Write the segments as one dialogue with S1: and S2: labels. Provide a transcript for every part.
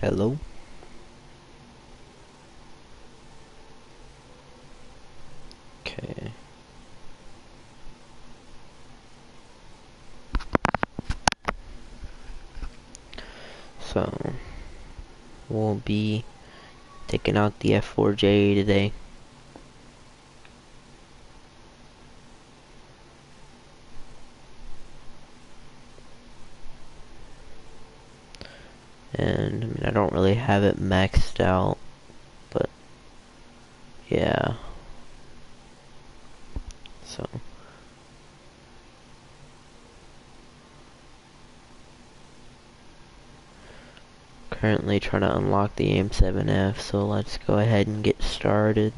S1: Hello. Okay. So we'll be taking out the F4J today. And I mean, I don't really have it maxed out, but yeah. So currently trying to unlock the AIM-7F, so let's go ahead and get started.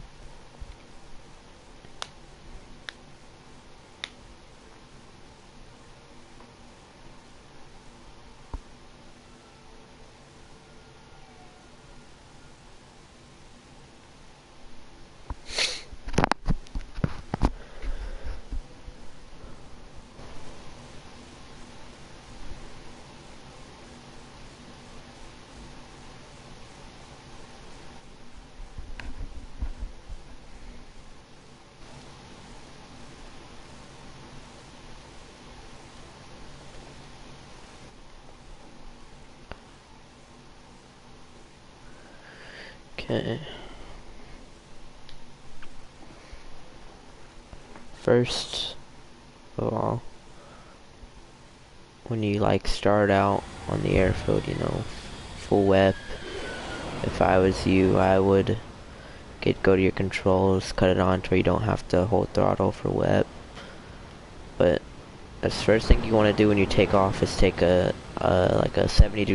S1: Okay. First of all, when you like start out on the airfield, you know, full whip. If I was you, I would go to your controls, cut it on to where you don't have to hold throttle for whip. But the first thing you want to do when you take off is take like a 70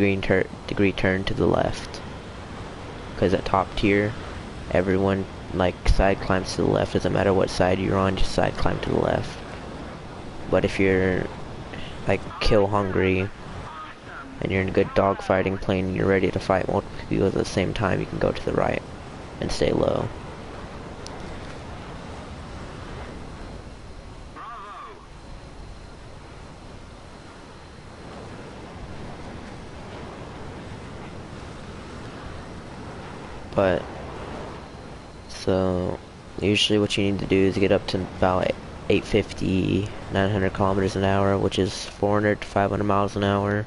S1: degree turn to the left. Because at top tier, everyone like side climbs to the left. Doesn't matter what side you're on, just side climb to the left. But if you're like kill hungry and you're in a good dogfighting plane and you're ready to fight multiple people at the same time, you can go to the right and stay low. But so usually what you need to do is get up to about 850, 900 kilometers an hour, which is 400 to 500 miles an hour.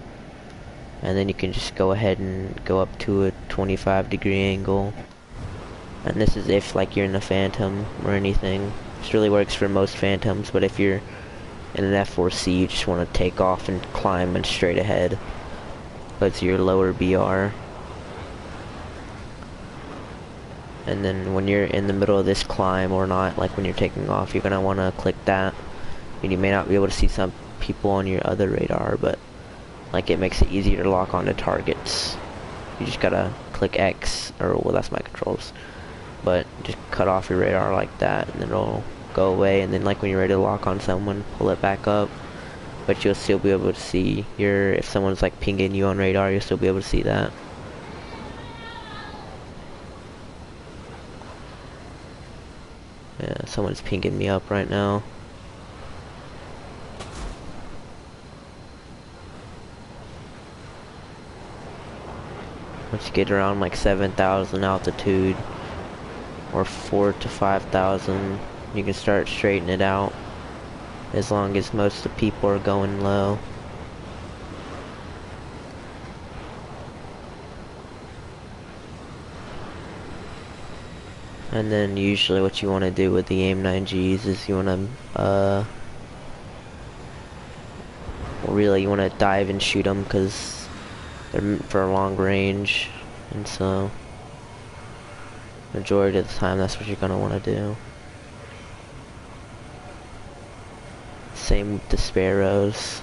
S1: And then you can just go ahead and go up to a 25-degree angle. And this is if like you're in a Phantom or anything. This really works for most Phantoms, but if you're in an F4C, you just want to take off and climb and straight ahead. That's your lower BR. And then when you're in the middle of this climb or not, like when you're taking off, you're gonna want to click that. And you may not be able to see some people on your other radar, but like it makes it easier to lock onto targets. You just gotta click X, or well, that's my controls. But just cut off your radar like that, and then it'll go away. And then like when you're ready to lock on someone, pull it back up. But you'll still be able to see if someone's like pinging you on radar, you'll still be able to see that. Yeah, someone's pinging me up right now. Once you get around like 7,000 altitude, or 4 to 5,000, you can start straightening it out, as long as most of the people are going low. And then usually what you want to do with the AIM-9Gs is you want to, really you want to dive and shoot them, because they're meant for a long range, and so majority of the time that's what you're going to want to do. Same with the Sparrows.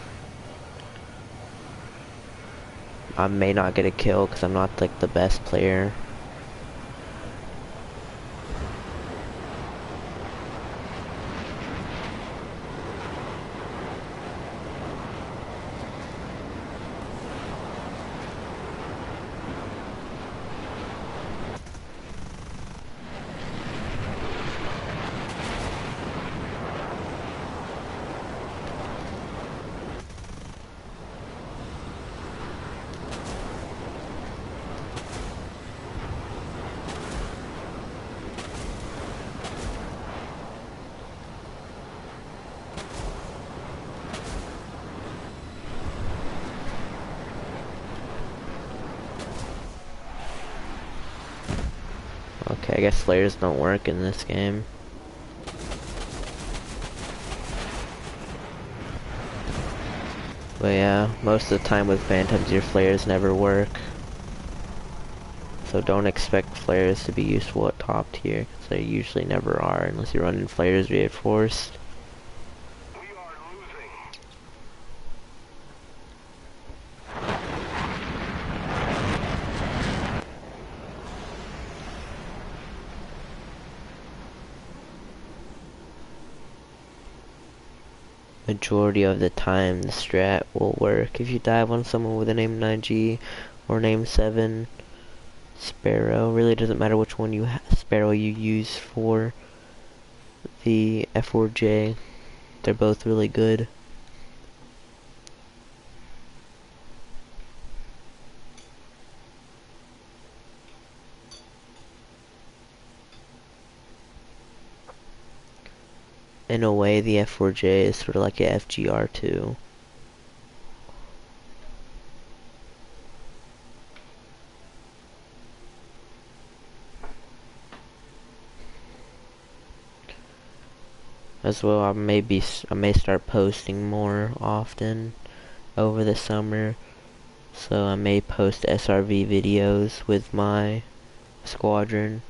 S1: I may not get a kill because I'm not like the best player. Okay, I guess flares don't work in this game. But yeah, most of the time with Phantoms, your flares never work. So don't expect flares to be useful at top tier, because they usually never are, unless you're running flares reinforced. Majority of the time, the strat will work. If you dive on someone with a name 9G or name 7, Sparrow, really doesn't matter which one Sparrow you use for the F4J. They're both really good. In a way, the F4J is sort of like a FGR2. As well, I may start posting more often over the summer. So I may post SRV videos with my squadron.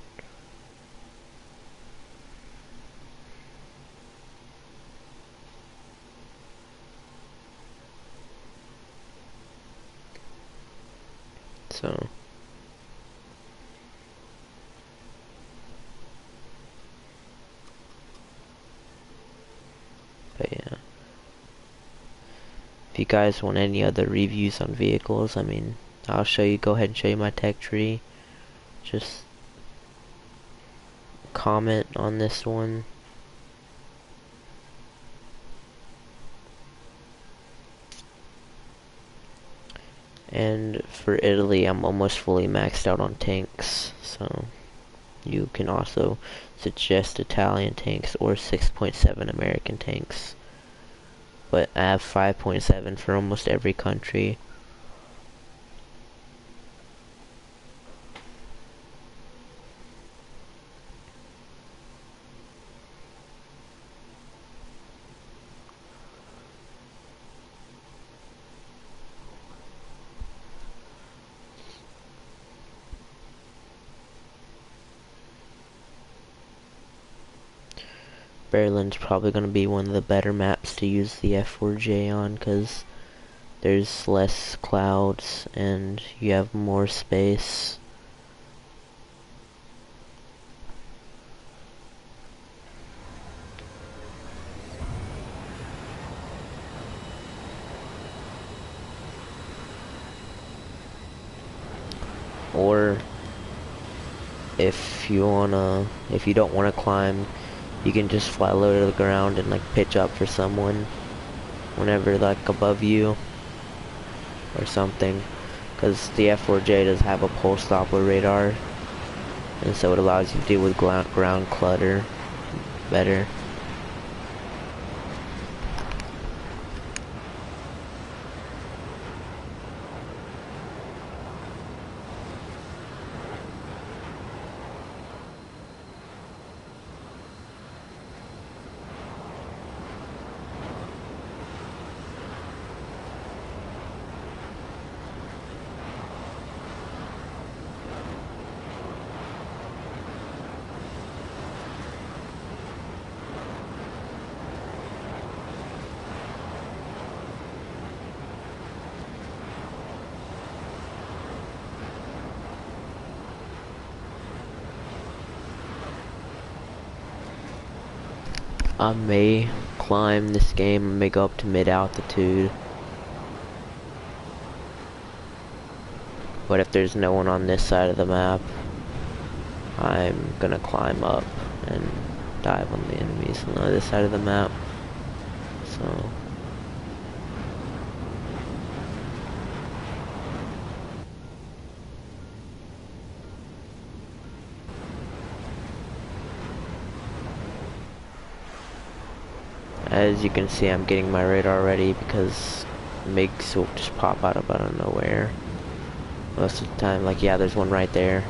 S1: So but yeah. If you guys want any other reviews on vehicles, I mean, I'll go ahead and show you my tech tree. Just comment on this one. And for Italy, I'm almost fully maxed out on tanks, so you can also suggest Italian tanks or 6.7 American tanks. But I have 5.7 for almost every country. Berlin's probably going to be one of the better maps to use the F4J on, because there's less clouds and you have more space. Or if you don't wanna climb, you can just fly low to the ground and like pitch up for someone whenever like above you or something, because the F4J does have a pulse doppler radar, and so it allows you to deal with ground clutter better. I may climb this game, I may go up to mid-altitude. But if there's no one on this side of the map, I'm gonna climb up and dive on the enemies on the other side of the map. So as you can see, I'm getting my radar ready because MiGs will just pop out of nowhere most of the time. Like, yeah, there's one right there.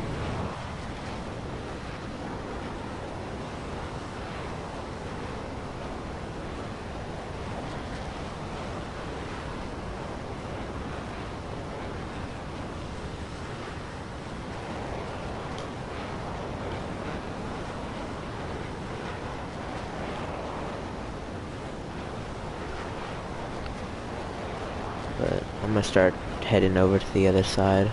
S1: I'm gonna start heading over to the other side.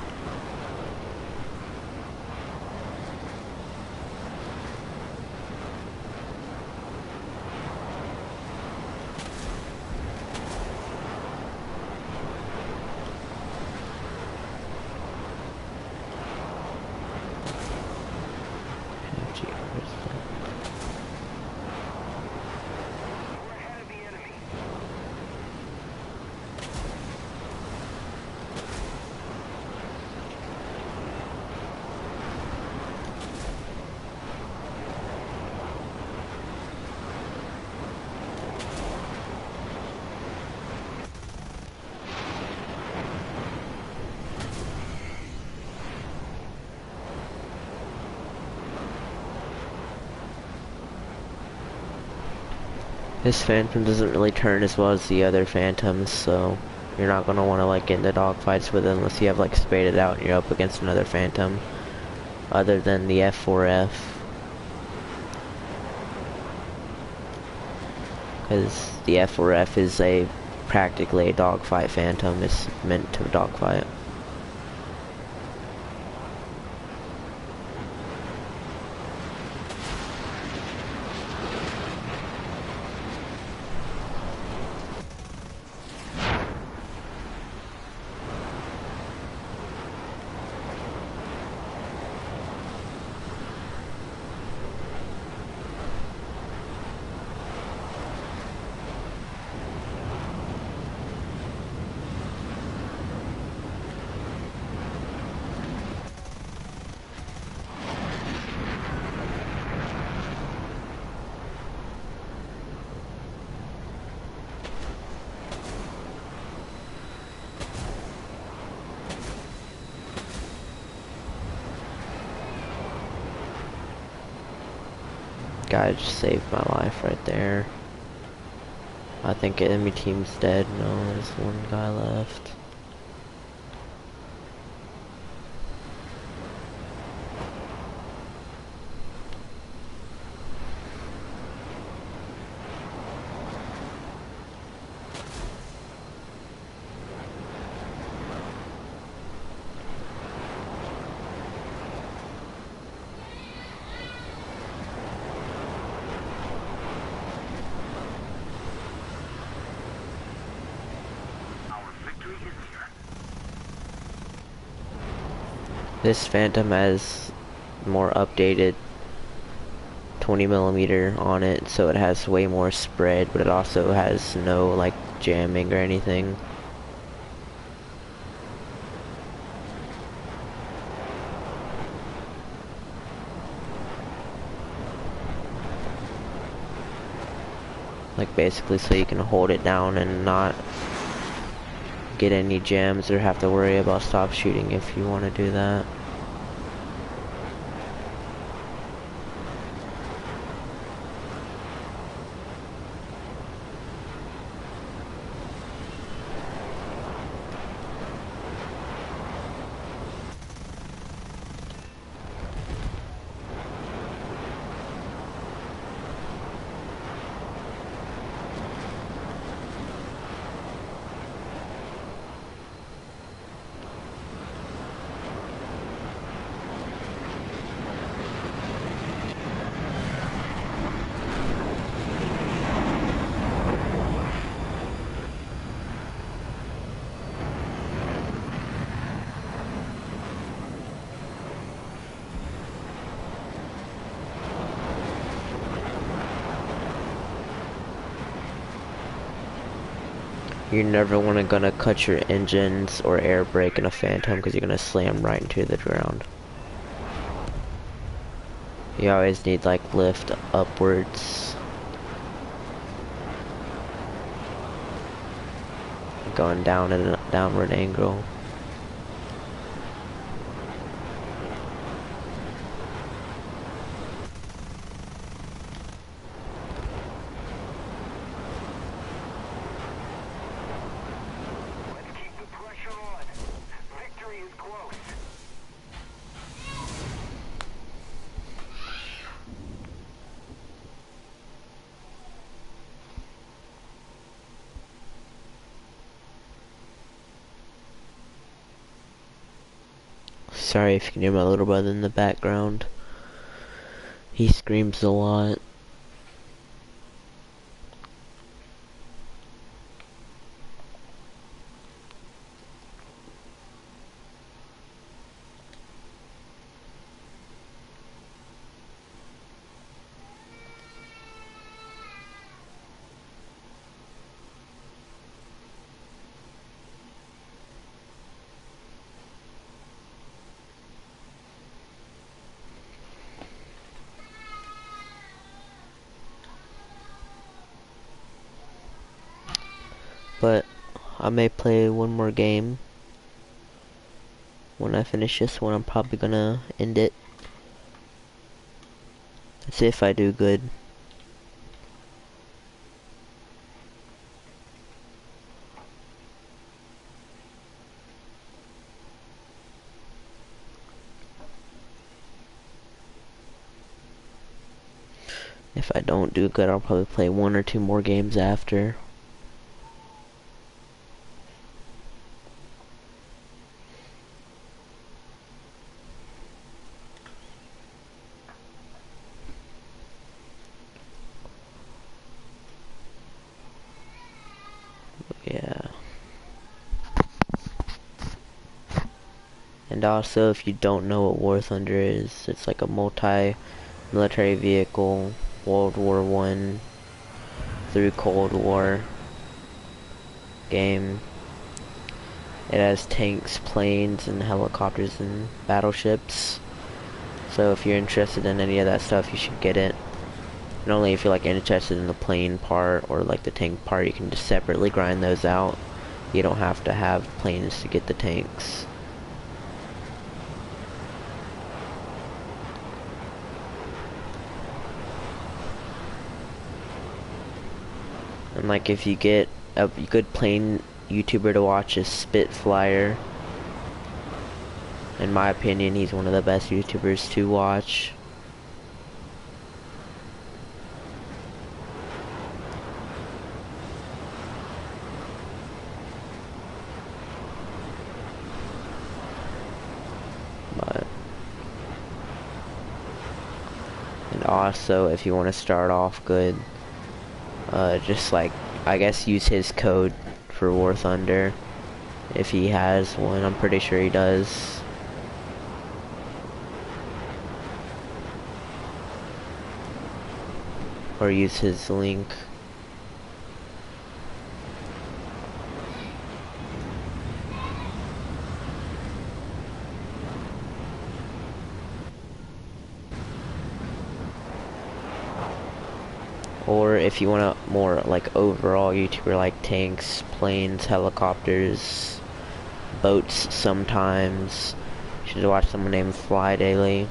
S1: This Phantom doesn't really turn as well as the other Phantoms, so you're not gonna want to like get into dogfights with it unless you have like spaded out and you're up against another Phantom, other than the F4F. Because the F4F is practically a dogfight Phantom. It's meant to dogfight. Guy just saved my life right there. I think enemy team's dead. No, there's one guy left. This Phantom has more updated 20mm on it, so it has way more spread, but it also has no like jamming or anything. Like basically so you can hold it down and not get any jams or have to worry about stop shooting if you want to do that. You're never gonna cut your engines or air brake in a Phantom because you're gonna slam right into the ground. You always need like lift upwards. Going down at a downward angle. sorry if you can hear my little brother in the background. He screams a lot. But I may play one more game. When I finish this one, I'm probably gonna end it. That's if I do good. If I don't do good, I'll probably play one or two more games after. Yeah. And also, if you don't know what War Thunder is, it's like a multi-military vehicle, World War I through Cold War game. It has tanks, planes, and helicopters and battleships. So if you're interested in any of that stuff, you should get it. And only if you're like interested in the plane part or like the tank part, you can just separately grind those out. You don't have to have planes to get the tanks. And like if you get a good plane YouTuber to watch is Spitfire. In my opinion, he's one of the best YouTubers to watch. But and also, if you want to start off good, just like I guess use his code for War Thunder if he has one. I'm pretty sure he does. Or use his link. Or if you want a more like overall YouTuber like tanks, planes, helicopters, boats sometimes, you should watch someone named Fly Daily.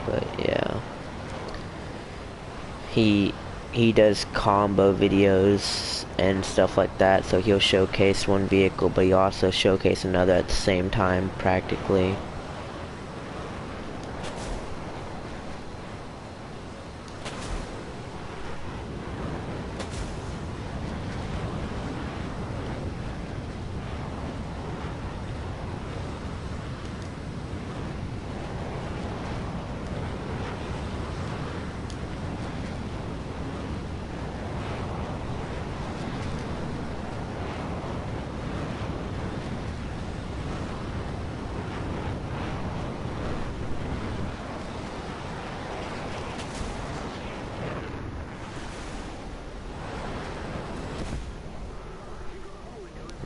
S1: But yeah, he does combo videos and stuff like that, so he'll showcase one vehicle but he'll also showcase another at the same time practically.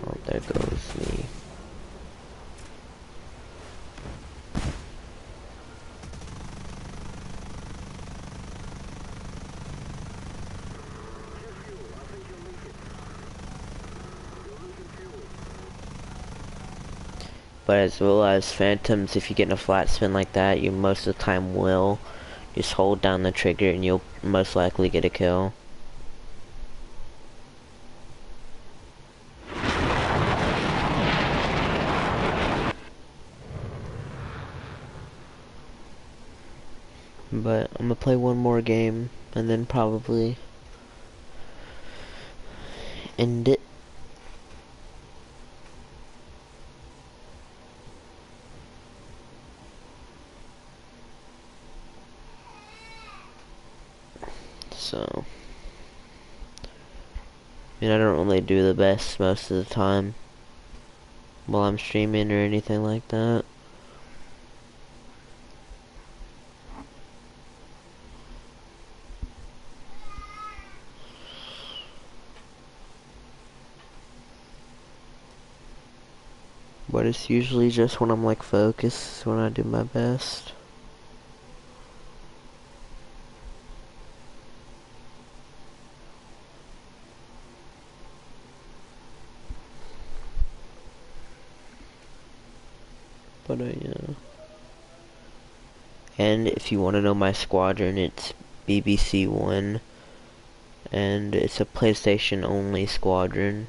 S1: Oh, there goes me. But as well as Phantoms, if you get in a flat spin like that, you most of the time will. Just hold down the trigger and you'll most likely get a kill. But I'm gonna play one more game. and then probably end it. So, I mean, I don't really do the best most of the time while I'm streaming or anything like that. But it's usually just when I'm like focused when I do my best. But yeah. And if you want to know my squadron, it's BBC1. And it's a PlayStation only squadron.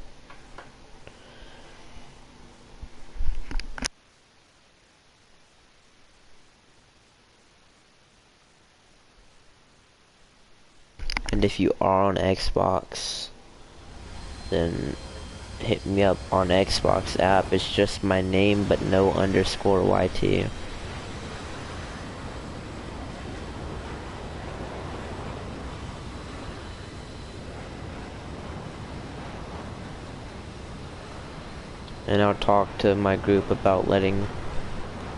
S1: And if you are on Xbox, then hit me up on Xbox app. It's just my name but no underscore YT. And I'll talk to my group about letting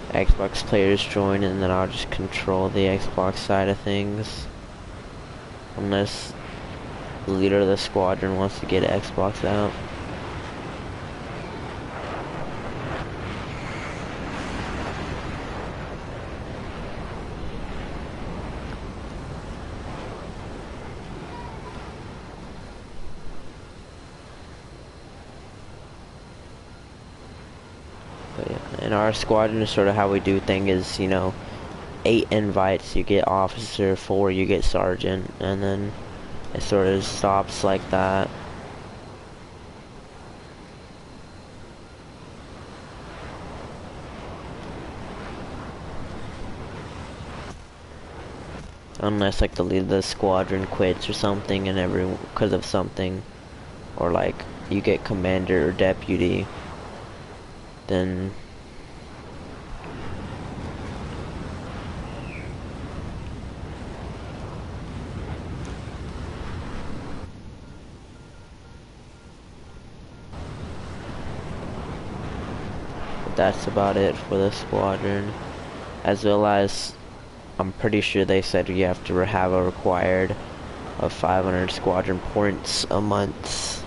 S1: Xbox players join, and then I'll just control the Xbox side of things. Unless the leader of the squadron wants to get Xbox out. But yeah, in our squadron is sort of how we do things is, you know, 8 invites, you get officer, 4 you get sergeant, and then it sort of stops like that. Unless like the leader of the squadron quits or something, and because of something, or like you get commander or deputy, then that's about it for the squadron. As well as, I'm pretty sure they said you have to have a required of 500 squadron points a month.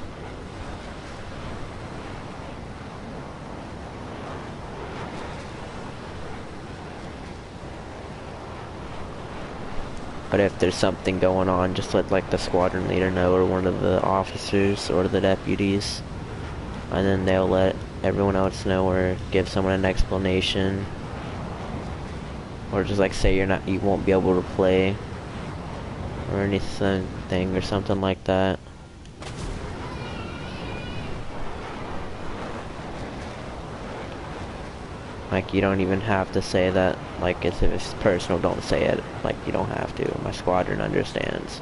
S1: But if there's something going on, just let like the squadron leader know, or one of the officers or the deputies, and then they'll let everyone else know, or give someone an explanation, or just like say you won't be able to play or anything or something like that. Like, you don't even have to say that. Like, if it's personal, don't say it. Like, you don't have to. My squadron understands.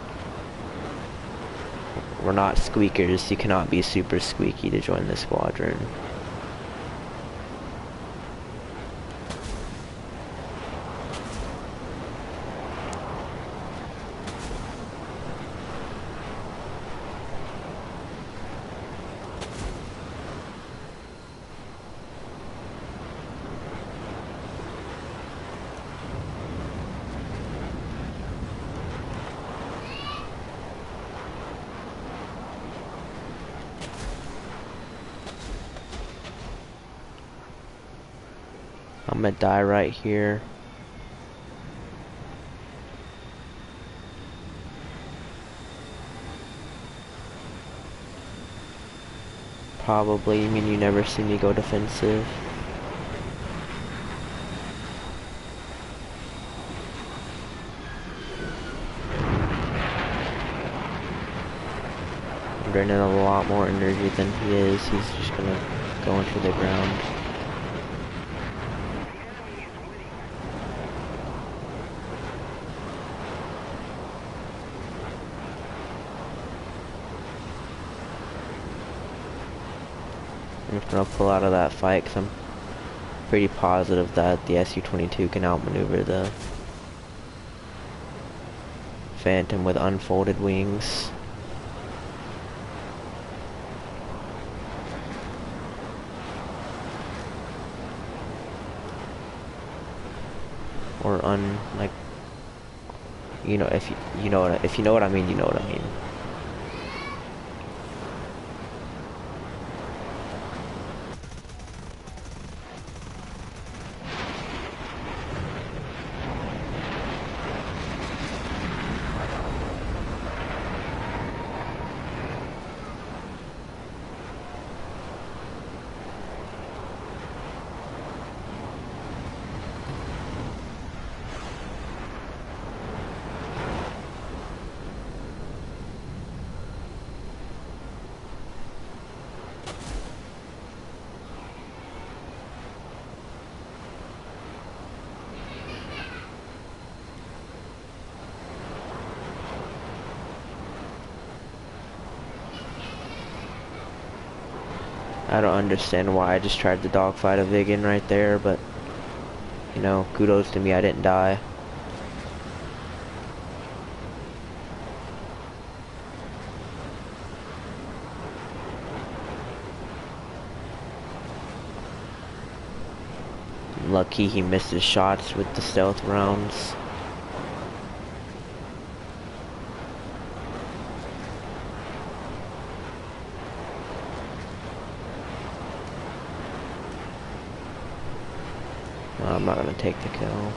S1: We're not squeakers. You cannot be super squeaky to join the squadron. I'm gonna die right here. Probably. I mean, you never see me go defensive. I'm draining a lot more energy than he is. He's just gonna go into the ground. I'm just gonna pull out of that fight because I'm pretty positive that the Su-22 can outmaneuver the Phantom with unfolded wings. Or like, you know, if you know what I mean, you know what I mean. I don't understand why I just tried to dogfight a Vigan right there, but, you know, kudos to me, I didn't die. Lucky he missed his shots with the stealth rounds. I'm not gonna take the kill.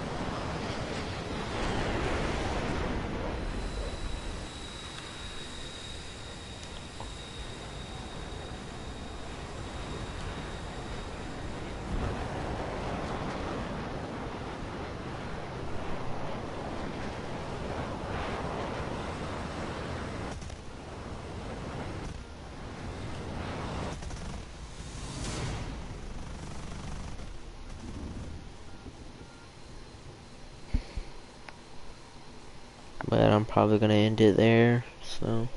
S1: But I'm probably gonna end it there, so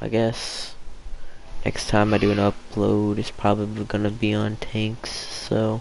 S1: I guess next time I do an upload it's probably gonna be on tanks, so